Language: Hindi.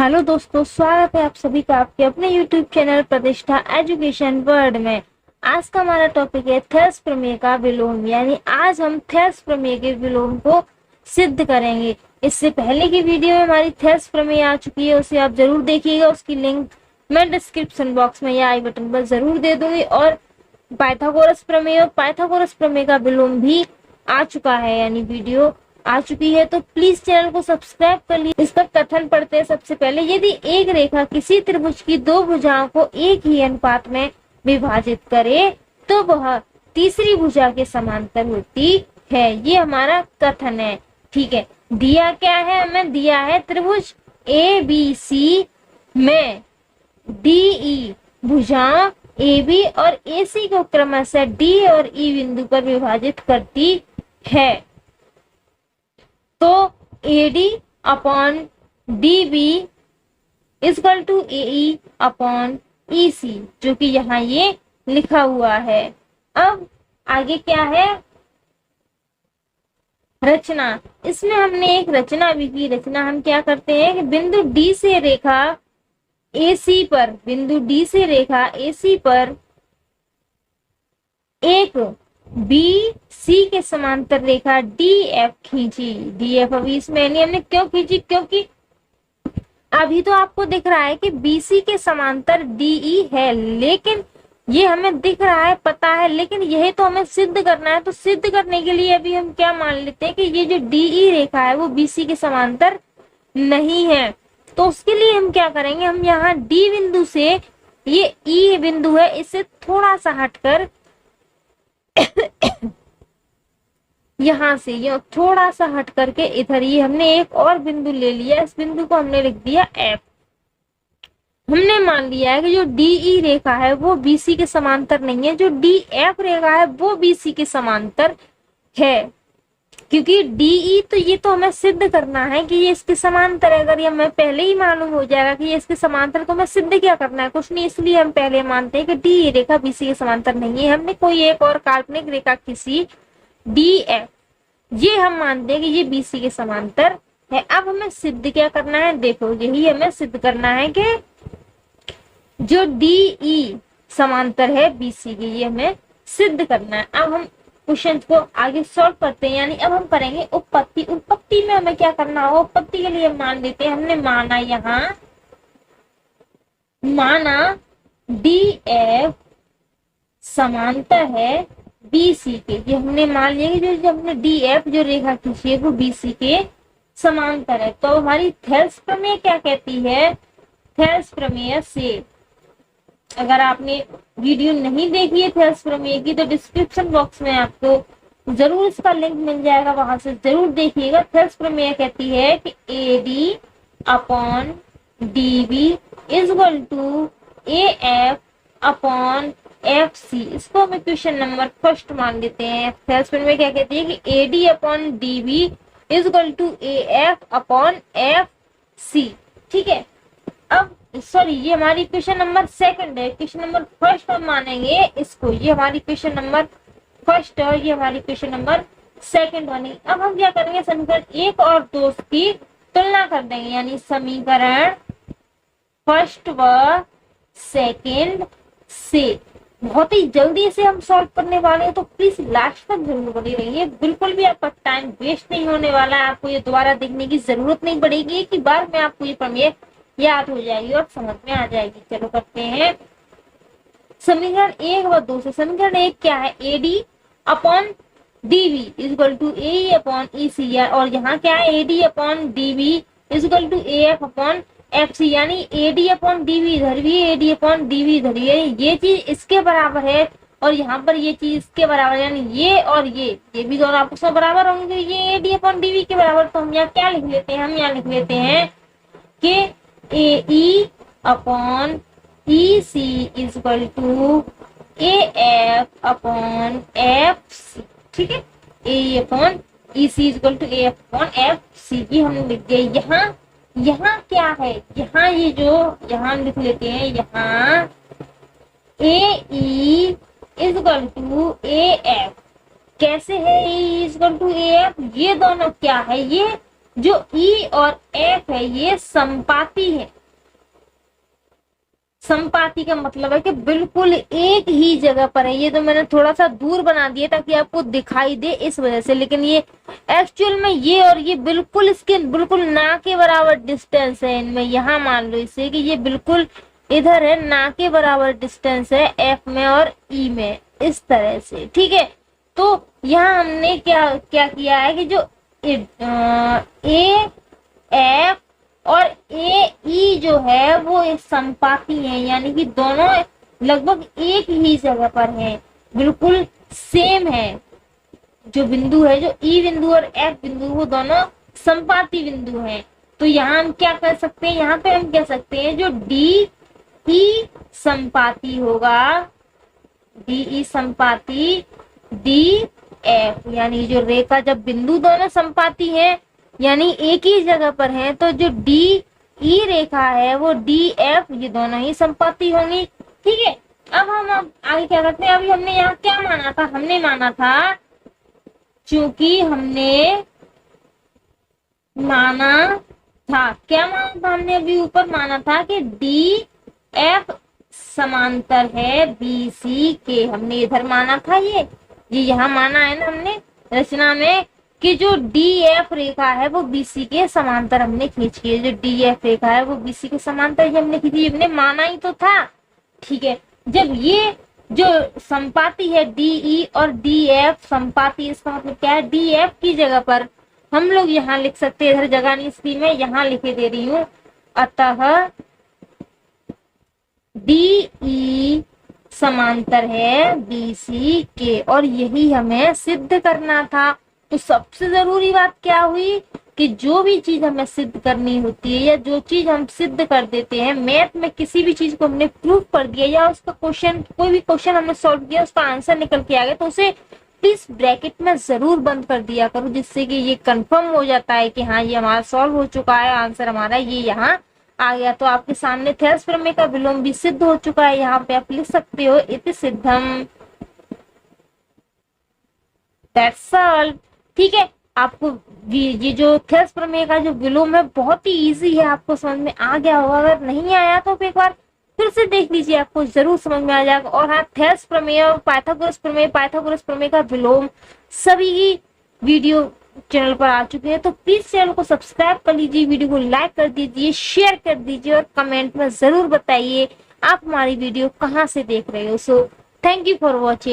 हेलो दोस्तों, स्वागत है आप सभी का आपके अपने YouTube चैनल प्रतिष्ठा एजुकेशन वर्ल्ड में। आज का हमारा टॉपिक है थेल्स प्रमेय का विलोम, यानी आज हम थेल्स प्रमेय के विलोम को सिद्ध करेंगे। इससे पहले की वीडियो में हमारी थेल्स प्रमेय आ चुकी है, उसे आप जरूर देखिएगा। उसकी लिंक मैं डिस्क्रिप्शन बॉक्स में या आई बटन पर जरूर दे दूंगी। और पाइथागोरस प्रमेय और पाइथागोरस प्रमेय का विलोम भी आ चुका है, यानी वीडियो आ चुकी है। तो प्लीज चैनल को सब्सक्राइब कर लीजिए। इसका कथन पढ़ते हैं। सबसे पहले, यदि एक रेखा किसी त्रिभुज की दो भुजाओं को एक ही अनुपात में विभाजित करे तो वह तीसरी भुजा के समांतर होती है। ये हमारा कथन है। ठीक है, दिया क्या है हमें? दिया है त्रिभुज ए बी सी में डी ई भुजाओं ए बी और ए सी को क्रमशः डी और ई बिंदु पर विभाजित करती है। तो AD upon DB equal to AE upon EC, जो कि यहाँ ये लिखा हुआ है। अब आगे क्या है? रचना। इसमें हमने एक रचना भी की। रचना हम क्या करते हैं कि बिंदु D से रेखा AC पर, बिंदु D से रेखा AC पर एक बी सी के समांतर रेखा डी एफ खींची। डी एफ अभी इसमें हमने क्यों खींची? क्योंकि अभी तो आपको दिख रहा है कि बी सी के समांतर डीई है, लेकिन ये हमें दिख रहा है, पता है, लेकिन यही तो हमें सिद्ध करना है। तो सिद्ध करने के लिए अभी हम क्या मान लेते हैं कि ये जो डीई रेखा है वो बी सी के समांतर नहीं है। तो उसके लिए हम क्या करेंगे? हम यहाँ डी बिंदु से, ये ई बिंदु है, इससे थोड़ा सा हटकर यहाँ से ये थोड़ा सा हट करके इधर ये हमने एक और बिंदु ले लिया। इस बिंदु को हमने लिख दिया F। हमने मान लिया है कि जो DE रेखा है वो BC के समांतर नहीं है, जो DF रेखा है वो BC के समांतर है। क्योंकि DE तो ये तो हमें सिद्ध करना है कि ये इसके समांतर है। अगर ये हमें पहले ही मालूम हो जाएगा कि ये इसके समांतर, तो हमें सिद्ध क्या करना है? कुछ नहीं। इसलिए हम पहले मानते हैं कि DE रेखा BC के समांतर नहीं है। हमने कोई एक और काल्पनिक रेखा किसी DF, ये हम मानते हैं कि ये BC के समांतर है। अब हमें सिद्ध क्या करना है? देखो, यही हमें सिद्ध करना है कि जो DE समांतर है BC की, ये हमें सिद्ध करना है। अब हम क्वेश्चन को आगे सॉल्व करते हैं, यानी अब हम करेंगे उत्पत्ति। उत्पत्ति में हमें क्या करना होगा? उत्पत्ति के लिए मान लेते हैं, हमने माना यहाँ DF समांतर है BC के। ये हमने मान लिया कि जो हमने DF जो रेखा खींची है वो BC के समांतर है। तो हमारी थेल्स प्रमेय क्या कहती है? थेल्स प्रमेय से, अगर आपने वीडियो नहीं देखी है थेल्स प्रमेय की, तो डिस्क्रिप्शन बॉक्स में आपको जरूर इसका लिंक मिल जाएगा, वहां से जरूर देखिएगा। थेल्स प्रमेय कहती है कि AD upon DB equal to AF upon FC। इसको हमें क्वेश्चन नंबर फर्स्ट मान लेते हैं। थेल्स प्रमेय क्या कहती है कि AD upon DB equal to AF upon FC। ठीक है, अब सॉरी, ये हमारी क्वेश्चन नंबर सेकंड है। क्वेश्चन नंबर फर्स्ट हम मानेंगे इसको। ये हमारी क्वेश्चन नंबर फर्स्ट है, ये हमारी क्वेश्चन नंबर सेकंड बनी। अब हम क्या करेंगे? समीकरण 1 और 2 की तुलना कर देंगे, यानी समीकरण फर्स्ट व सेकंड से बहुत ही जल्दी से हम सॉल्व करने वाले हैं। तो प्लीज लास्ट तक जरूर बनी रहिए, बिल्कुल भी आपका टाइम वेस्ट नहीं होने वाला है। आपको ये दोबारा देखने की जरूरत नहीं पड़ेगी, एक ही बार में आपको ये प्रमेय याद हो जाएगी और समझ में आ जाएगी। चलो करते हैं समीकरण 1 व 2 से। समीकरण 1 क्या है? AD upon DB equal to AE upon EC, और यहाँ क्या है? AD upon DB equal to AF upon FC, यानी AD अपॉन DB इधर भी, AD अपॉन DB इधर भी, ये चीज इसके बराबर है और यहाँ पर ये चीज इसके बराबर, यानी ये और ये भी दोनों आपस में बराबर होंगे। ये AD अपॉन DB के बराबर। तो हम यहाँ क्या लिख लेते हैं? हम यहाँ लिख लेते हैं कि AE upon EC equal to AF upon FC। ठीक है, AE upon EC equal to AF upon FC की हमने लिख दिया। यहाँ क्या है? यहाँ ये जो यहाँ लिख लेते हैं, यहाँ AE इक्वल टू AF कैसे है? AE इक्वल टू AF, ये दोनों क्या है? ये जो ई और एफ है ये संपाती है। संपाती का मतलब है कि बिल्कुल एक ही जगह पर है। ये तो मैंने थोड़ा सा दूर बना दिया ताकि आपको दिखाई दे इस वजह से, लेकिन ये एक्चुअल में ये और ये बिल्कुल इसके बिल्कुल ना के बराबर डिस्टेंस है इनमें। यहाँ मान लो इसे कि ये बिल्कुल इधर है, ना के बराबर डिस्टेंस है एफ में और ई में, इस तरह से। ठीक है, तो यहाँ हमने क्या क्या किया है कि जो ए एफ और ए ई जो है वो एक संपाती है, यानी कि दोनों लगभग एक ही जगह पर हैं, बिल्कुल सेम है। जो बिंदु है, जो ई बिंदु और एफ बिंदु, वो दोनों संपाती बिंदु हैं। तो यहाँ हम क्या कर सकते हैं, यहाँ पे हम कह सकते हैं जो डी ई संपाती होगा, डी ई संपाती डी एफ, यानी जो रेखा जब बिंदु दोनों संपाती है यानी एक ही जगह पर है, तो जो डी ई रेखा है वो डी एफ, ये दोनों ही संपाती होंगी। ठीक है, अब हम आगे क्या करते हैं। अभी हमने यहाँ क्या माना था, हमने माना था, चूंकि हमने माना था, क्या माना था हमने अभी ऊपर माना था कि डी एफ समांतर है बी सी के, हमने इधर माना था। ये यहाँ माना है ना हमने रचना में कि जो डी एफ रेखा है वो बीसी के समांतर हमने खींची है। जो डी एफ रेखा है वो बीसी के समांतर ही हमने खींची, हमने माना ही तो था। ठीक है, जब ये जो संपाती है डी ई और डी एफ संपाती, इसका मतलब क्या है, डी एफ की जगह पर हम लोग यहाँ लिख सकते हैं, इधर जगह नहीं इसकी मैं यहाँ लिखे दे रही हूँ। अतः डी ई समांतर है बीसी के, और यही हमें सिद्ध करना था। तो सबसे जरूरी बात क्या हुई कि जो भी चीज हमें सिद्ध करनी होती है या जो चीज हम सिद्ध कर देते हैं मैथ में, किसी भी चीज को हमने प्रूफ कर दिया या उसका क्वेश्चन, कोई भी क्वेश्चन हमने सॉल्व किया उसका आंसर निकल के आ गया, तो उसे प्लीज ब्रैकेट में जरूर बंद कर दिया करो, जिससे कि ये कंफर्म हो जाता है कि हाँ ये हमारा सॉल्व हो चुका है, आंसर हमारा ये यहाँ आ गया। तो आपके सामने थेल्स प्रमेय का विलोम भी सिद्ध हो चुका है। यहाँ पे आप लिख सकते हो इति सिद्धम, दैट्स ऑल। ठीक है, आपको ये जो थेल्स प्रमेय का जो विलोम है बहुत ही इजी है, आपको समझ में आ गया होगा। अगर नहीं आया तो एक बार फिर से देख लीजिए, आपको जरूर समझ में आ जाएगा। और हाँ, थेल्स प्रमेय और पाइथागोरस प्रमेय का विलोम सभी ही वीडियो चैनल पर आ चुके हैं, तो प्लीज चैनल को सब्सक्राइब कर लीजिए, वीडियो को लाइक कर दीजिए, शेयर कर दीजिए और कमेंट में जरूर बताइए आप हमारी वीडियो कहाँ से देख रहे हो। So thank you for watching.